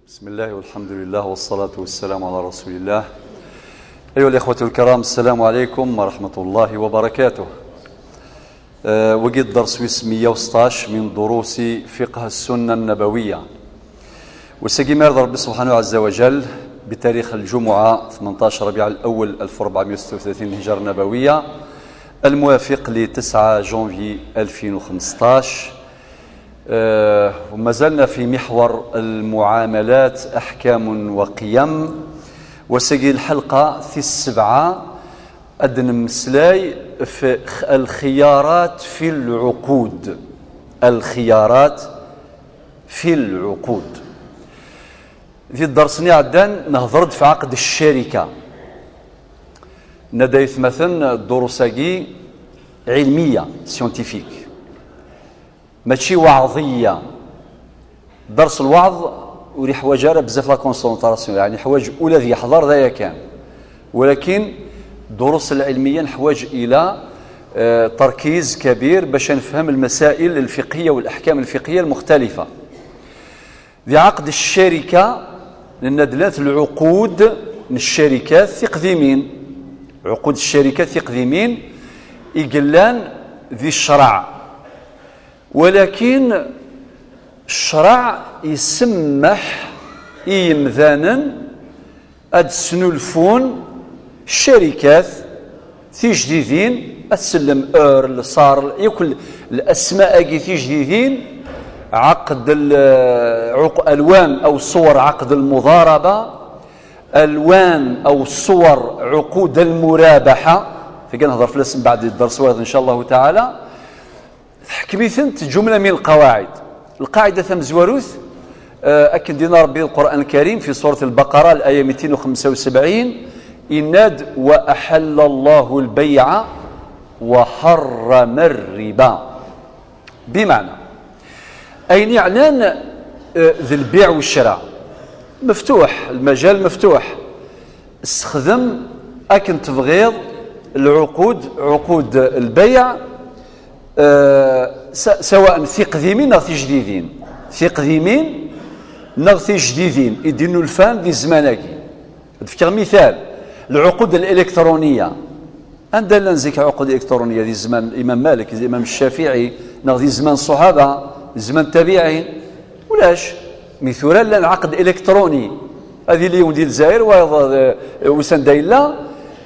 بسم الله والحمد لله والصلاة والسلام على رسول الله. أيها الإخوة الكرام، السلام عليكم ورحمة الله وبركاته. وقد درس 116 من دروس فقه السنة النبوية، وسقيمار رب سبحانه عز وجل بتاريخ الجمعة 18 ربيع الأول 1436 هجرة نبوية، الموافق ل 9 جونفي 2015. وما زلنا في محور المعاملات أحكام وقيم، وسجل الحلقة في 7 أدن مسلاي في الخيارات في العقود. الخيارات في العقود. في الدرس عدان نهضرد في عقد الشركة، ندايث مثلا دروساقي علمية سيونتيفيك، ماشي وعظية. درس الوعظ وري حوايج بزاف لا كونسونطراسيون، يعني حوايج أولى ذي يحضر ذا كان، ولكن دروس العلمية نحواج إلى تركيز كبير باش نفهم المسائل الفقهية والأحكام الفقهية المختلفة. ذي عقد الشركة لأن دلالة العقود من الشركات ثقذيمين، عقود الشركات ثقذيمين يقلان ذي الشرع، ولكن الشرع يسمح يمذانا أد سنلفون الشركات في جديدين السلم صار يكل الأسماء في جديدين، عقد ألوان أو صور عقد المضاربة، ألوان أو صور عقود المرابحة. في نهضر في الاسم بعد الدرس إن شاء الله تعالى. حكميثنت جملة من القواعد. القاعدة ثم زواروث أكد دينا ربي القرآن الكريم في سورة البقرة الآية 275 إناد وأحل الله البيع وحرم الربا، بمعنى أين إعلان ذي البيع والشراء مفتوح، المجال مفتوح، استخدم أكن تبغيض العقود، عقود البيع سواء ثقذيمين أو جديدين، ثقذيمين أو جديدين يدينوا الفان ذي زماناكي. نذكر مثال العقود الإلكترونية، عندنا نزيك عقود إلكترونية ذي زمان الإمام مالك، ذي الإمام الشافعي، ذي زمان الصحابة، زمان التابعين، ولاش مثلا لان عقد إلكتروني هذه اليوم ديال الجزائر وسان دايلا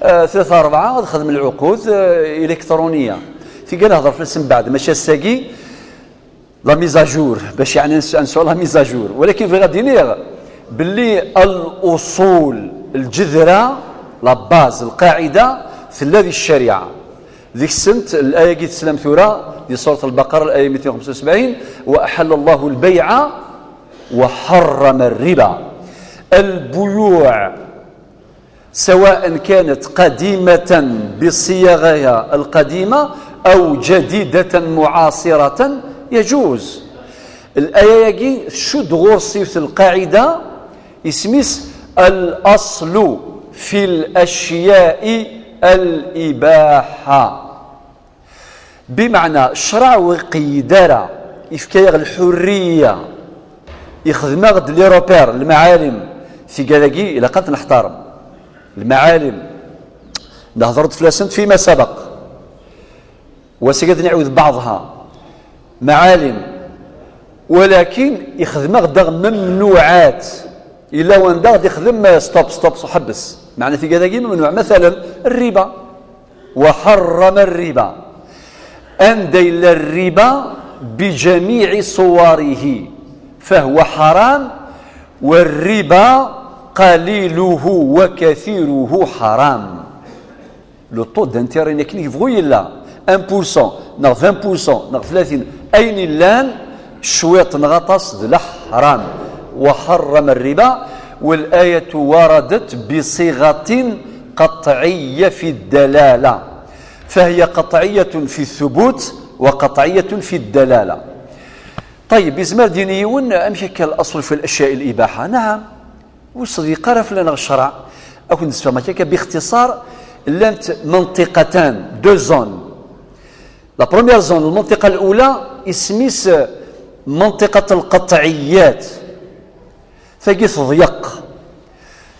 3 4 خدم العقود إلكترونية. في قال هضر في الاسم بعد ماشي الساقي لا ميزاجور باش يعني نسوا لا ميزاجور، ولكن في غادي نيغ باللي الاصول الجذره لا باز القاعده في هذه الشريعه. ذيك السنت الايه قيت سلام ثوره في سوره البقره الايه 275 واحل الله البيع وحرم الربا. البيوع سواء كانت قديمه بصيغها القديمه أو جديدة معاصرة يجوز. الآية يجي شد غرسي القاعدة اسميس الأصل في الأشياء الإباحة، بمعنى الشرع وقيدارة إفكاية الحرية يخدم غد ليروبير المعالم في قالاقي إلى قد نحترم المعالم. نهضرت فلاسنت فيما سبق وسيقدر نعود بعضها معالم، ولكن يخدم غدا ممنوعات إلا وان دا يخدم ستوب حبس، معنى في كذا ممنوع مثلا الربا وحرم الربا، أنديل الربا بجميع صوره فهو حرام، والربا قليله وكثيره حرام. لو طو دانتيري كي يبغوا يلا 1% نغ 20% نغ 30 أين اللان شويط نغطس ذل حرام وحرم الربا. والآية وردت بصيغة قطعية في الدلالة، فهي قطعية في الثبوت وقطعية في الدلالة. طيب إزمار دينيون أمشك الأصل في الأشياء الإباحة، نعم وصديق قرف لنا الشرع أكون نسفى باختصار لانت منطقتان دو زون. لا بروميير زون المنطقة الأولى اسميس منطقة القطعيات، ثقي تضيق.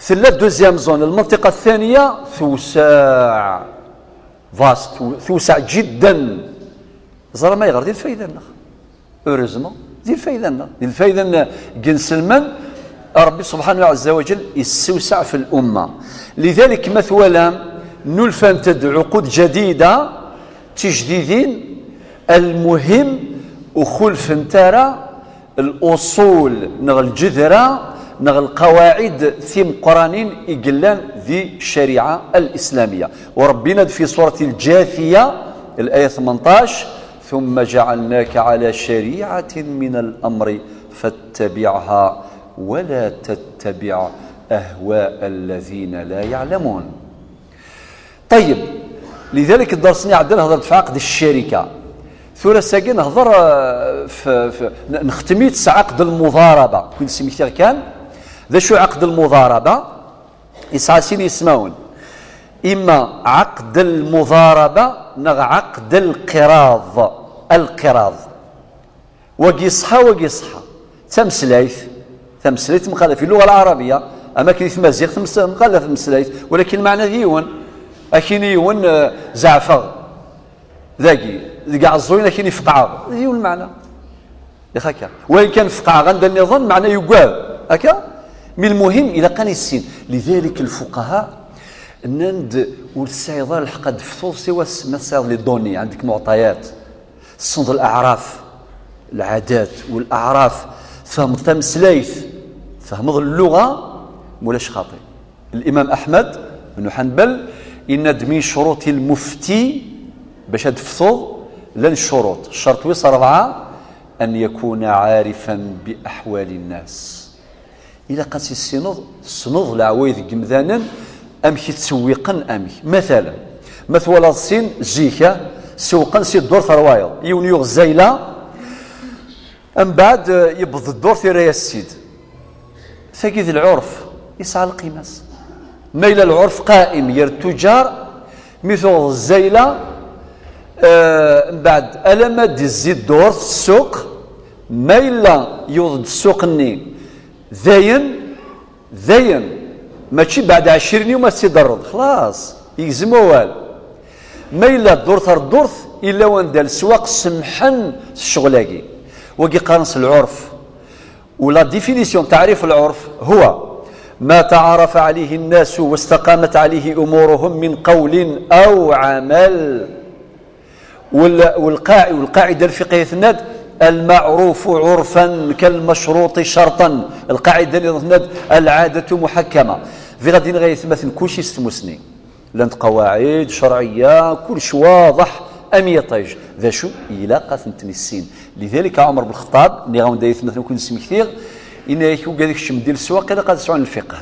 ثلا دوزيام زون المنطقة الثانية توسع فاست، توسع جدا. زرا ما يغير ديال الفايدة لنا اوروزمون ديال الفايدة لنا ديال الفايدة سلمان ربي سبحانه عز وجل يستوسع في الأمة. لذلك مثلا نلفن تدعو عقود جديدة تجديدين المهم وخلف ترى الأصول نغ الجذرة نغ القواعد ثم قرانين إقلان ذي الشريعة الإسلامية. وربنا في سورة الجاثية الآية 18 ثم جعلناك على شريعة من الأمر فاتبعها ولا تتبع أهواء الذين لا يعلمون. طيب لذلك الدرسني عندنا هضرت في عقد الشركة ثورة ساقين نهضر في نختميت عقد المضاربة كنت سميتها كان ذا شو عقد المضاربة يسعى سين يسمعون إما عقد المضاربة نغ عقد القراض وقيصحى تمسليت مقالة في اللغة العربية أما كيف مازيغ مقالة تمسليت ولكن المعنى ديون أكين يون زعفر ذاكي كاع الزوين أكين يفقع ديون المعنى هكا وإن كان فقع غندا النظام معنى يقال هكا من المهم إلى قال السين. لذلك الفقهاء نند والسيضان الحق دفتو سوى مسار لي دوني عندك معطيات صند الأعراف العادات والأعراف فهم تمسليث فهم اللغة مولاش خاطئ. الإمام أحمد بن حنبل إن دمي شروط المفتي باش دفتو لن شروط الشرط ويص 4 أن يكون عارفا بأحوال الناس. إلا قاسي السنوض العوايد قمذانا أمشي تسويقا مثلا مثلا الصين زيكا سوقا سي الدور ثروايض يونيوغ الزايلة أم بعد يبض الدور في رايا السيد ثقيد العرف يسعى القيماس ما إلى العرف قائم يرتجار مثل الزايلة بعد ألم دي الزيد دور السوق ما إلا يوضد السوق ذاين ماشي بعد 20 يوم تيضرد خلاص يجزم وال ما إلا الدورث إلا وان دال السواق سمحن الشغلاكي وكي قارنس العرف ولا ديفينيسيون تعريف العرف هو ما تعارف عليه الناس واستقامت عليه أمورهم من قول أو عمل. والقاعدة الفقهية الناد المعروف عرفا كالمشروط شرطا. القاعدة اللي العادة محكمة في غادي غيثمثل كل شيء استمسني لانت قواعد شرعية كل شيء واضح أميطيج ذا شو إلا قاثنتني السين. لذلك عمر بن الخطاب اللي غاون دايث مثلا كل اسم كثير إن يكون قال لك الشم ديال السواق إلا قاد عن الفقه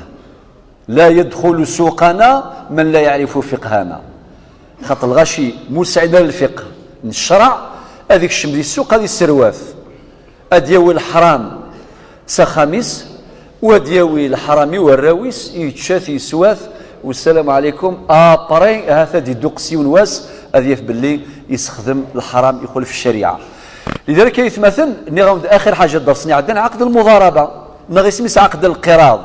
لا يدخل سوقنا من لا يعرف فقهنا خاطر الغاشي مساعدة للفقه من الشرع هذيك الشم ديال السوق هذه السرواث أدياوي الحرام سخاميس ودياوي الحرامي والراويس يتشاث يسواث والسلام عليكم ابري هذا دي دوقسيون واس هذه باللي يستخدم الحرام يدخل في الشريعه. لذلك يتمثل نغاود اخر حاجه درسني عندنا عقد المضاربه نغي سميس عقد القراض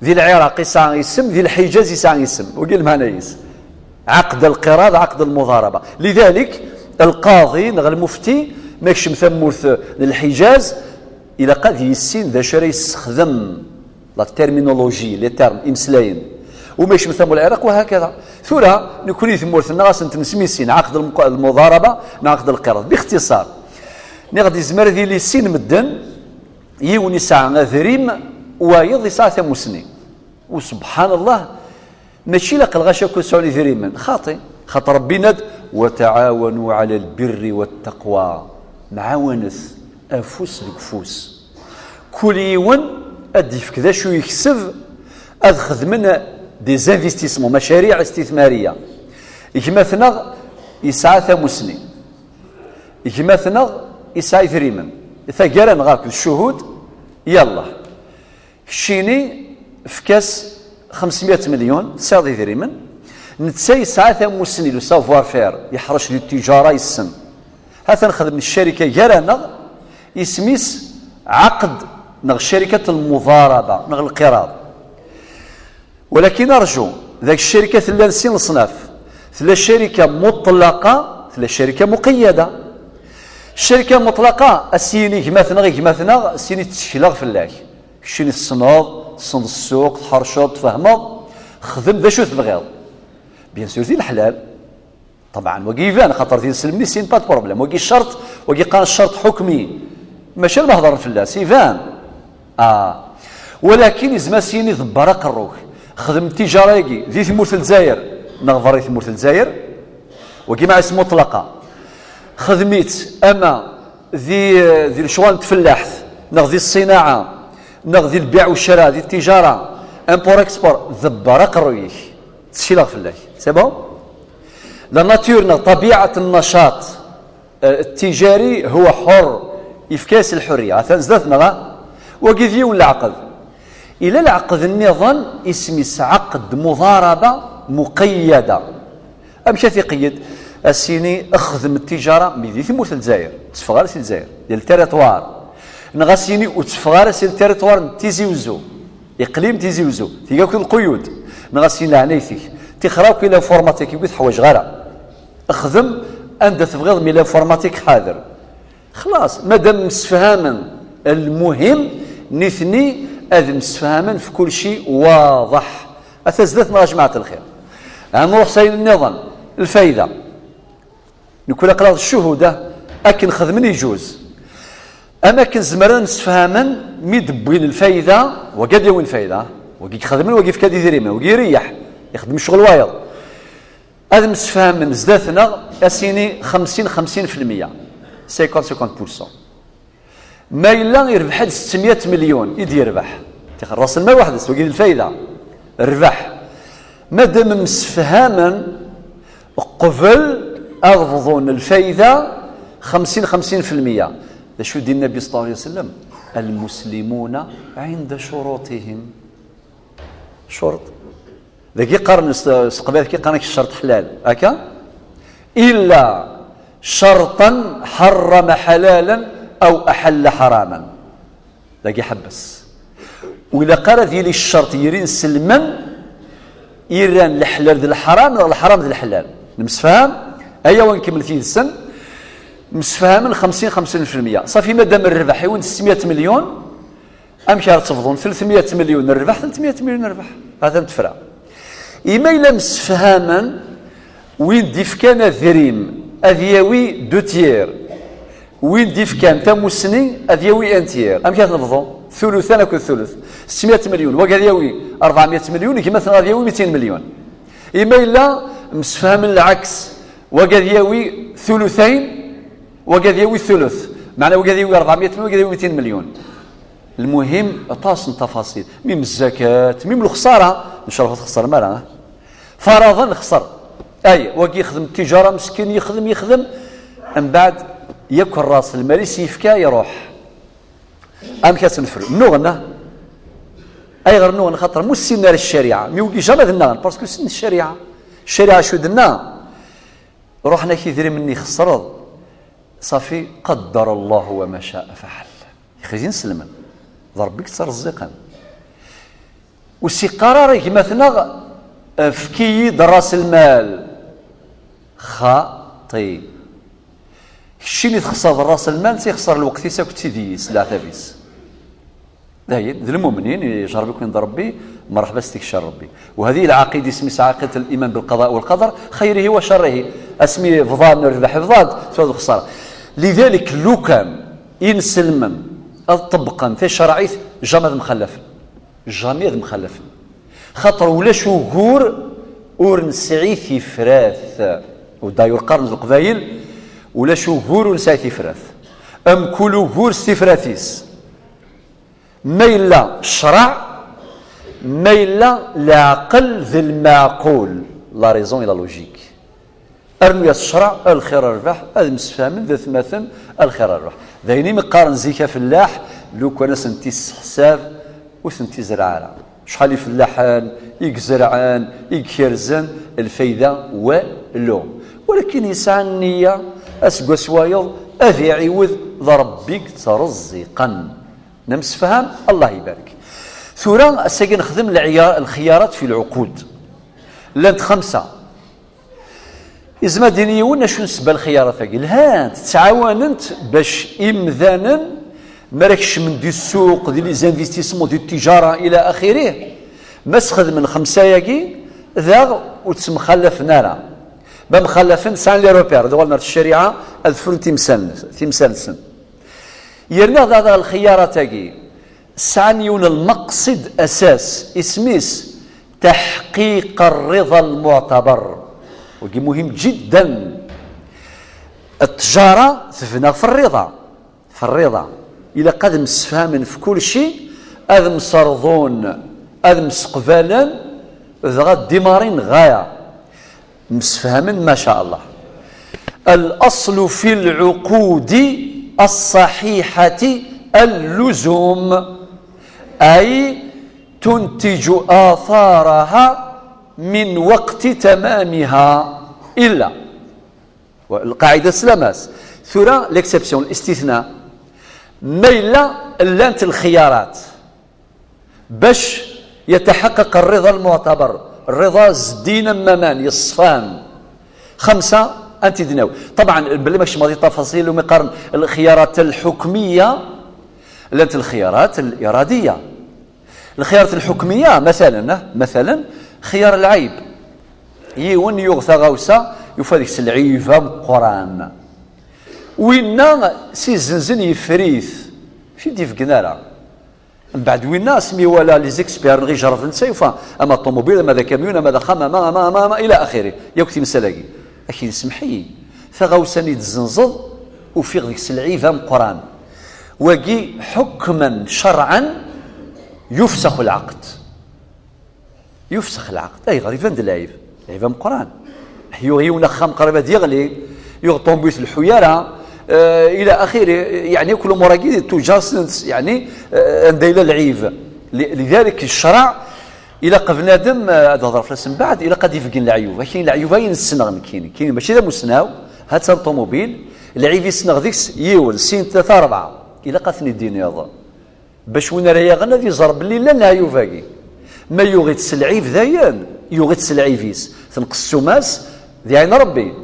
ذي العراق يسعى اسم ذي الحجاز يسعى اسم وقال معنا عقد القراض عقد المضاربه. لذلك القاضي نغ المفتي ماكش مثمورث للحجاز الى قد يسين ذا شري يستخدم لا تيرمينولوجي لي تيرم امسلاين وماش مثل العراق وهكذا ثورة نكون يثمورث الناس نسميسين عقد المضاربة عقد القرض. باختصار نغدي زمر ذي لي سين مدن يوني ساعة ذريم ويض ساعة مسني وسبحان الله ماشي لك الغاشا كل سعوني ذريما خاطر ربي ند وتعاونوا على البر والتقوى معاونث أفوس لكفوس كل يوم أدي في كذا شو يكسب أخذ من دي زانفستيسمون مشاريع استثمارية يجمثنا يسعى ثمسني يجمثنا يسعى ذريما ثقالا غاك الشهود يلا شيني في كاس 500 مليون ساعة ذريما نتساي ساعة ثمسني لو سافوار فير يحرش للتجارة يسن هذا نخدم الشركة جارانا يسميس عقد نغ شركة المضاربة نغ القراض. ولكن أرجو ذاك الشركة ثلا نسين الصناف، ثلا شركة مطلقة ثلا شركة مقيدة. الشركة مطلقة السيني كماثنا السيني تشكيلا فلاك كشيني تصنض السوق تحرشط تفهمض خدم ذا شو تبغيض بيان سور ذي الحلال طبعا وكي يبان خاطر ذي نسلمني سين با بروبليم وكي الشرط وكي قال الشرط حكمي ماشي المهضر فلاس يبان ولكن إزما سيني ضبارة قروك خدم التجارة يجي ذي ثمورة الجزائر نغفر ثمورة الجزائر وكي مع اسم مطلقة خدميت اما ذي الشغل تفلاحت نغ ذي الصناعه نغ ذي البيع والشراء ذي التجاره امبور اكسبور ذبارة قرويك تشيلا فلاك سي بون لا ناتور نغ طبيعه النشاط التجاري هو حر يفكاس الحريه عثان زدتنا وكي ذي ولا عقد الى العقد النظام اسمي عقد مضاربه مقيده امشي تقيد السيني اخذ من التجاره ميدي ثمورة الجزائر تفغار سي الجزائر ديال التيريتوار نغا سيني وتفغار سي التيريتوار تيزي وزو اقليم تيزي وزو تيجاك القيود نغا سيني عنيتك تخراوك الى فورماتيك يقول حوايج غير اخدم انت تبغض من الانفورماتيك حاضر خلاص مادام مسفهاما المهم نثني اذ مسفهاما في كل شيء واضح اتزدتنا يا جماعه الخير نروح سيد النظام الفايده نقول قراض الشهوده اكن خدمن يجوز اماكن زمران نسفهما ميدبوين الفايده وقد يوين الفايده وكي خدمن وكيف كاد يدير وكي يريح يخدم الشغل وايض هذا مسفهم من زداتنا اسيني 50% 50% ما الا يربح 600 مليون يدي يربح راس المال واحد وكي الفايده الربح مادام مسفهما قبل أرفضون الفايدة 50% شو دين النبي صلى الله عليه وسلم المسلمون عند شروطهم شرط ذاك يقارن قبل كي قارن الشرط حلال هكا إلا شرطا حرم حلالا أو أحل حراما ذاك يحبس وإلا قال ذي الشرط يرين سلما يران الحلال ذي الحرام ولا الحرام ذي الحلال نمسفهم ايا وين كملتي السن مسفهما 50% صافي مادام الربح يوين 600 مليون امشي تفضون 300 مليون الربح 300 مليون الربح هذا نتفرع اما الا مسفهما وين ديفكان ذريم اذياوي دو تيير وين ديفكان تموسني اذياوي ان تيير امشي تنفضوا ثلثان كل ثلث 600 مليون وكذاوي 400 مليون كما مثلا غادي 200 مليون اما الا مسفهم العكس وقد يوي ثلثين وقد يوي ثلث معنى وقد يوي 400 مليون وقد يوي 200 مليون المهم طاس التفاصيل ميم الزكاة ميم الخسارة نشرف تخسر مالا فرضا نخسر اي وكي يخدم التجارة مسكين يخدم من بعد يكون راس المال يسيفكا يروح ام كتنفر نغنى اي غير نغنى خاطر مو السنة للشريعة ميوكي جامد النغن باسكو سن الشريعة شو دنا روحنا كيدري مني خسرض صافي قدر الله وما شاء فعل يخزين سلما ضربك ترزقا وسي قرارك مثلا فكي راس المال خاطي شيني تخسر راس المال تيخسر الوقت تيساك تيديس لا تابيس ذي المؤمنين يجرب يكون ربي مرحبا استكشار ربي وهذه العقيده اسمها عقيده الايمان بالقضاء والقدر خيره وشره اسمي فضاد الربح فضاد سواد الخساره لذلك لو كان ينسلم طبقا في شرعيه جامد مخلف خاطر ولا شهور اور نسعي في فراث وداير قرن القبايل ولا شهور نسعي في فراث ام كل هور استفراثيس ما إلا الشرع ما إلا العقل ذي المعقول لا ريزون إلى لوجيك أرمي الشرع الخير الربح هذا مسفهم ذا ثمثن الخير الربح ذيني مقارن زيكا فلاح لو كان سنتي حساب وسنتي زرعان شحال فلاحان يزرعان يكرزن الفايدة ولو ولكن يسعى النية أسقى سوايض أذي عوض ضربك ترزقا نمسفهم الله يبارك. ثورة الساقي نخدم الخيارات في العقود لانت 5 إزما دينيون شو نسبة الخيارات هاكي الهان تعاونت باش إمذانا مراكش من دي السوق دي لي زانفيستيسمون دي التجارة إلى آخره ما تخدم من 5 ياكي ذا وتمخلف نارا ما مخلفين سان لي روبير دوالنا الشريعة الفرن تمسالسن يرنا هذا الخيارات هاكي سعنيون المقصد أساس اسميس تحقيق الرضا المعتبر وكي مهم جدا. التجارة تفنى في الرضا إلا قد مسفهمن في كل شيء هذا مصرضون هذا مسقبالا ذا ديمارين غاية مسفهمن ما شاء الله. الأصل في العقود الصحيحة اللزوم أي تنتج آثارها من وقت تمامها إلا والقاعدة سلاماس ثورة ليكسبسيون الاستثناء ما إلا لانت الخيارات باش يتحقق الرضا المعتبر الرضا زدين ممان يصفان 5 أنت دناو طبعا بلي ماكش ماضي تفاصيل ومقارن الخيارات الحكمية لانت الخيارات الإرادية. الخيارات الحكمية مثلا خيار العيب يون يغثى غوسة يفادك العيبة قرآن وينا سيزنزن يفريث في دي فقنارا من بعد وينا سمي ولا لي زيكسبير غي جرف نسيفا اما الطوموبيل اما ذا كاميون اما ذا خامه ما الى اخره ياك مسلاكي اكيد سمحي فغوساني تزنزض وفي غيك العيبة قرآن وكي حكما شرعا يفسخ العقد اي غريبا د العيب عيبه من القران يغيونا خام قربات يغلي يغطون بيت الحياره الى اخره يعني كل مراقي توجاسنس يعني دايله العيب لذلك الشرع الى قبنادم هذا ظرف لسن بعد الى قد يفقن العيوب كاين العيوب ينسنغ كاين ماشي ذا مسناو هات الطوموبيل العيب يسنغ ديكس يول سين 3 4 الى قاتني الدينار باش وين راه غنادي زرب الليل لا العيوب ما يغيت السلعيف ذاين يغيت السلعيفيس تنقصو ماس ذي عين ربي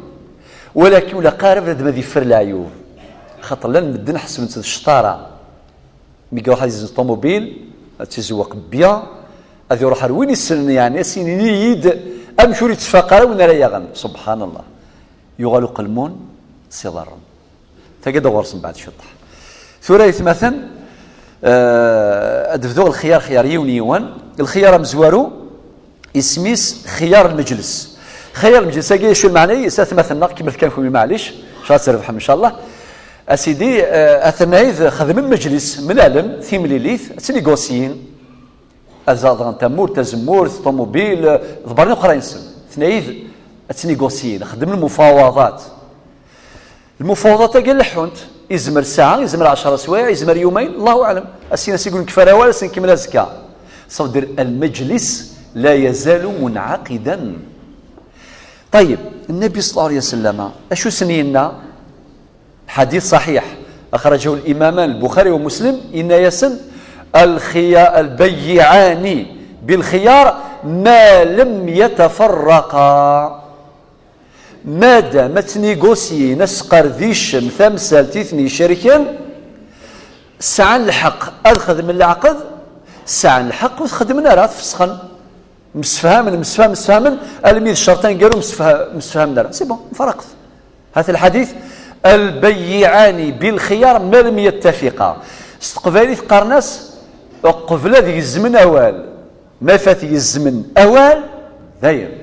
ولكن ولا قارب هذا ما يفر العيوب خاطر لا نبدا نحس من الشطاره ميكا واحد يزن طوموبيل تيزوق بيان هذا يروح وين يسن يعني سين يد امشوا يتفاقر وين راه يغن سبحان الله يغالو قلمون صدر تقدر ورسم بعد شطح ثلاث مثلا أدفذو الخيار خيار يونيوان الخيار مزوارو اسميس خيار المجلس هاكي شو المعنى مثلا كما كان فيهم معليش شاطر ربح ان شاء الله اسيدي اثنايذ خدم المجلس ملالم ثيمليليث تنيغوسيين ازادغان تمور تزمور طوموبيل ضبرني اخرين سن ثنايذ تنيغوسيين خدم المفاوضات قال لحونت يزمر ساعة يزمر 10 سوايع يزمر يومين الله أعلم السينا سيقول كفارة ولا سنكمل الزكاة صدر المجلس لا يزال منعقدا. طيب النبي صلى الله عليه وسلم أشو سنينا حديث صحيح أخرجه الإمامان البخاري ومسلم إن يسن البيعان بالخيار ما لم يتفرقا ماذا ما تنيغوسي نسقر ذيش مثامسال تيثني شركا ساعة الحق أخذ من العقد ساعة الحق وخدمنا راه تفسخن مسفهما الميد الشرطين قالوا مسفهمنا سي بون فرقت هذا الحديث البيعان بالخيار ما لم يتفقا استقبالي قرناس قبل ذي الزمن أوال ما فات الزمن أوال داير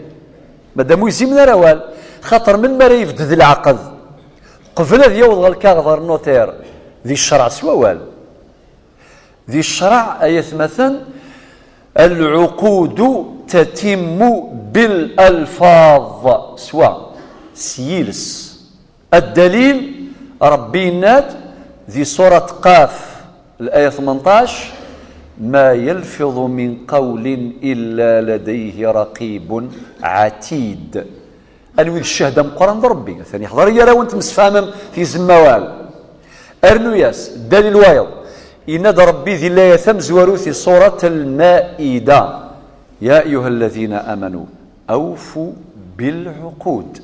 مادام يزمنا روال خاطر من ما يفدد العقد قبل ذي يوضغ الكاغذر النوتير ذي الشرع سوال ذي الشرع آية مثلا العقود تتم بالألفاظ سواء سيلس الدليل ربي ناد ذي سورة قاف الآية 18 ما يلفظ من قول إلا لديه رقيب عتيد أنوي الشهدة مقرن ربي ثاني حضر يا وانت مسفامم في زموال أرنو ياس الدليل وايض إن ربي ذي الله يثم زواروثي سورة المائدة يا أيها الذين آمنوا أوفوا بالعقود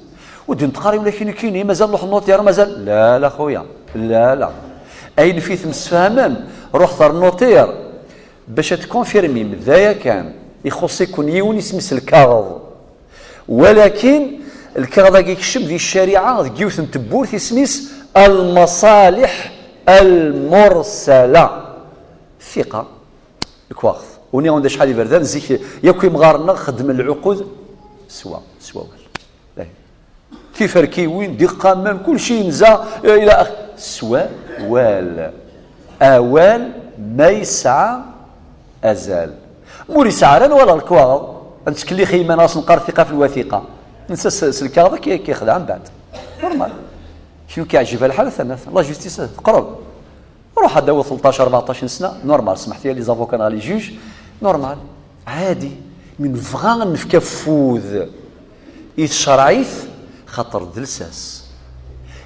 ودي نتقاري ولكن كاين مازال لوح النوتير مازال لا خويا لا أين فيه مسفهما روح ثار النوتير باش تكونفيرمي مذايا كان يخص يكون يون يسمس الكاغض ولكن الكاغض كيكشف ذي الشريعة ذي يوث تبورث يسميس المصالح المرسلة ثقة الكواخ وني عند شحال يبردان زيك ياكو مغارنا خدم العقود سوا كيف ركيوين دقة من كل شيء نزا إلى آخر سوا أوال ما يسعى أزال موري سعران ولا الكواغ أنت كلي خيمة ناس نقار ثقة في الوثيقة ننسى الكاغ كيخدع من بعد نورمال شنو كيعجبها الحال ثلاث لا جوستيس قرب روح هذا هو 13 14 سنة نورمال سمحت لي زافوكان غالي جوج نورمال عادي من فغان نفكفوذ يتشرعيث خاطر دلساس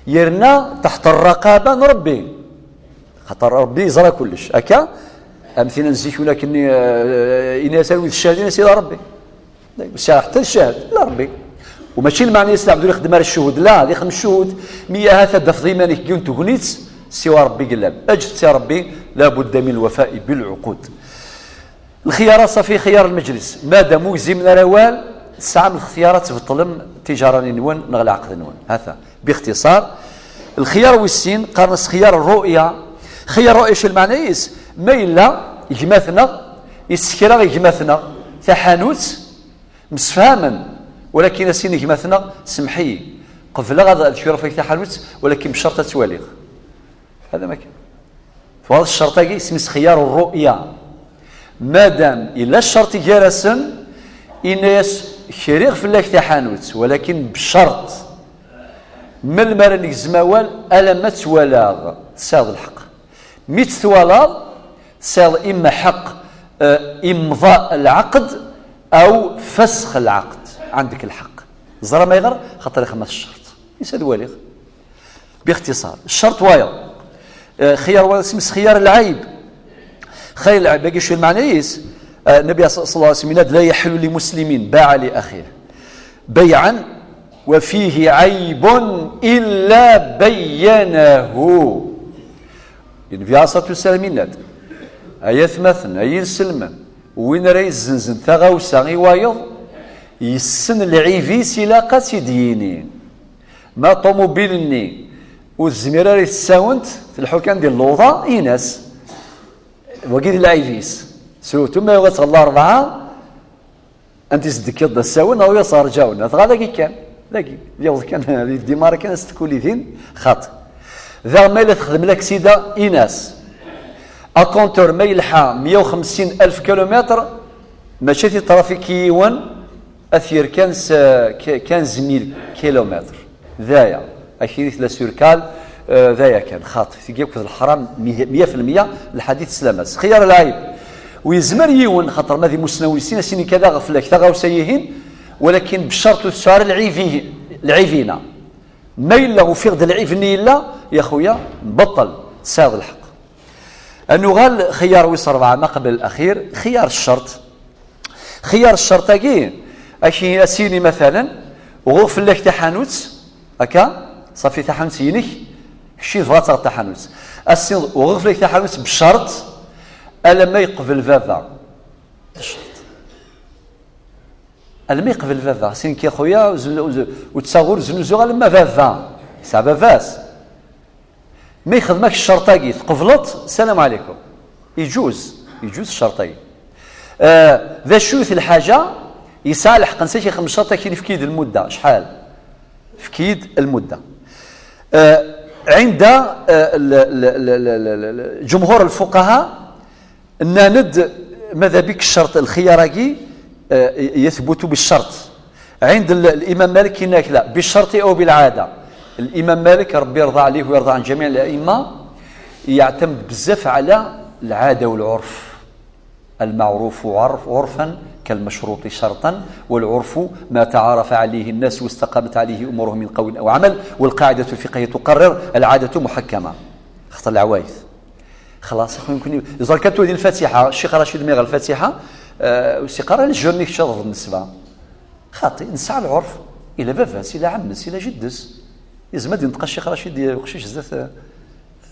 يرنا تحت الرقابة نربي خاطر ربي يزرى كلش هكا أمثلة نزيك ولكن إناس الوذ الشاهدين سيدة ربي حتى الشاهد لا ربي وماشي المعنى يستعبدوا يخدم على الشهود لا اللي يخدم الشهود مية هذا دفضي مانك كنت تغنيت سوى ربي قلاب أجد يا ربي لابد من الوفاء بالعقود الخيارات صافي خيار المجلس مادام موزي من الاوال ساعه من الاختيارات تبطلم تجاره نون نغل عقد نون هذا باختصار الخيار والسين قارنس خيار الرؤيه خيار الرؤيه شو المعنى ما الا يجمثنا يسكرا يجمثنا تحانوت مسفهما ولكن السين يجمثنا سمحي قبل غدا الشرف في تحانوت ولكن بشرط تواليغ هذا ما كان فهذا الشرط اسمه خيار الرؤيه مادام إلا الشرط جالسا إناس شريغ في الله تحانوت ولكن بشرط من المرن الزموال ألا ما تولاغ تساض الحق ميت تولاغ تساض إما حق إمضاء العقد أو فسخ العقد عندك الحق زرا ما يغر خاطر يخمس الشرط يساد والغ باختصار الشرط وايض خيار وايض اسمه خيار العيب خير العيب باقي شو المعنى النبي صلى الله عليه وسلم لا يحل لمسلم باع لأخيه بيعا وفيه عيب إلا بينه النبي عليه الصلاة والسلام أي ثمثن أي سلمان وين راه يزنزن ثغاوسا غيوايض يسن العيفي سلاقة سيديني ما طوموبيلني والزميرة راه تساونت في الحكام ديال اللوطة إيناس وقيد العيفيس سوتو ما يغطى الله أربعة أنت صدقت الساون أو يصار جاونا هذا كي كان لاقي اليوم كان ديمار كان استكولي ذين خاط ذا ما إلا تخدم لك سيدا إيناس أكونتور ما يلحى 150 ألف كيلومتر ماشي في ترافيكيون أثير كان زميل كيلومتر ذايا أكيد لا سوركال ذايا كان خاطئ في الحرام 100% الحديث سلامات خيار العيب ويزمر يون خاطر ماذي مسنويسين سيني كذا غفلك ثغاو سيهين ولكن بشرط السعر العيفينا ما إلا وفيغ العيفني إلا يا خويا نبطل ساغ الحق أنه غال خيار ويس 4 ما قبل الأخير خيار الشرط كي أشي أسيني مثلا وغوف لك تحانوت هكا صافي تحانوت ينك شي فاطر تحانوت السين وغوف لك تحانوت بشرط ألا ما يقبل فافا الشرط ألا ما يقبل فافا سين كي خويا وتصغر زنوزو لما فافا سابا فاس ما يخدمك الشرطاقي تقفلط السلام عليكم يجوز الشرطاقي ذا شوث الحاجة يسالح قنسيش 5 شرطة كاين في كيد المدة شحال في كيد المدة عند جمهور الفقهاء ند ماذا بك الشرط الخياراقي يثبت بالشرط عند الإمام مالك هناك لا بالشرط أو بالعادة الإمام مالك ربي يرضى عليه ويرضى عن جميع الأئمة يعتمد بزاف على العادة والعرف المعروف عرفا كالمشروط شرطا والعرف ما تعارف عليه الناس واستقامت عليه أمورهم من قول أو عمل والقاعدة الفقهية تقرر العادة محكمة اختار العوايث خلاص اخويا يمكن يزال كاتو ديال الفاتحه الشيخ رشيد ميغا الفاتحه وسيقرا الجرني كشرط النسبه خاطي نسعى العرف الى باباس الى عمس الى جدس يزمد ينطق الشيخ رشيد وخشيش زاد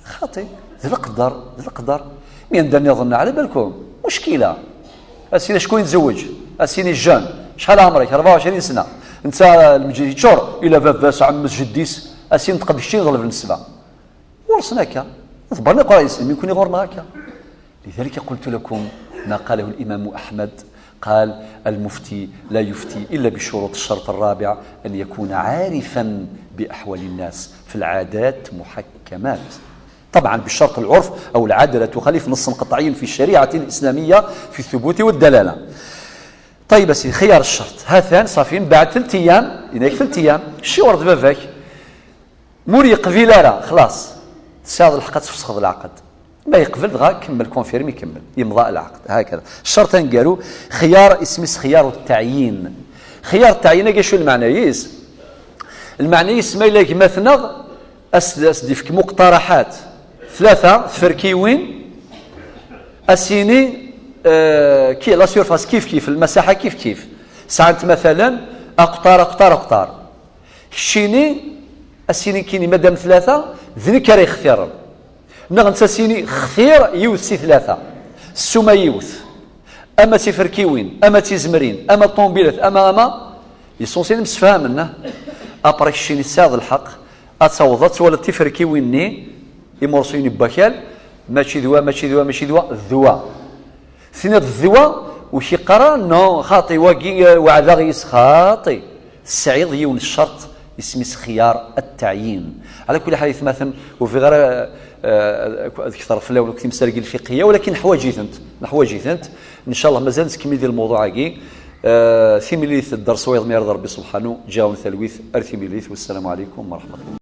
خاطي ذي القدر مين داني يظن على بالكم مشكله اسيني شكون يتزوج اسيني الجان شحال عمرك 24 سنه انت المجيد شور الى باباس عمس جديس اسين تقد الشيء يغلب النسبه ورسناك ضبرنا قرا يسلم يكون يغورنا هكا لذلك قلت لكم ما قاله الامام احمد قال المفتي لا يفتي الا بشروط الشرط الرابع ان يكون عارفا باحوال الناس في العادات محكمات طبعا بالشرط العرف او العاده لا تخالف نصا قطعيا في الشريعه الاسلاميه في الثبوت والدلاله. طيب سي خيار الشرط هاثان صافي من بعد 3 ايام يناك 3 ايام شي ورد باباك مور يقبل لا خلاص تساعد الحق تفسخ العقد ما يقبل دغا كمل كونفيرم يكمل يمضى العقد هكذا. الشرطين قالوا خيار اسمس خيار التعيين. خيار التعيين كاع شو المعنييس المعنييس ما الا مثنى اسدي فيك مقترحات 3 فركيوين اسيني كي لا سيرفاس كيف المساحه كيف ساعات مثلا اقطار شيني اسيني كيني مادام 3 ذنك راه يختار نغنسى سيني اختير يوث سي 3 السوما يوث اما تفركيوين اما تزمرين اما طومبيلات اما يسونسين مسفهمنا ابري شيني ساد الحق اتصوضت ولا تفركيوين ني يمرسيني باكال ماشي دوا الذوا سينات الذوا وشي قرا نو خاطي واقي وعذاغيس خاطي السعيد يون الشرط اسمس خيار التعيين. على كل حال يتمثل وفي غير اكثر في الاول كنت مسالك الفقهيه ولكن حواجيثنت ان شاء الله مازال نكمل ديال الموضوع كي ثيميليث الدرس ويض ميرض ربي سبحانه جاون ثلويث ارثيميليث والسلام عليكم ورحمه الله.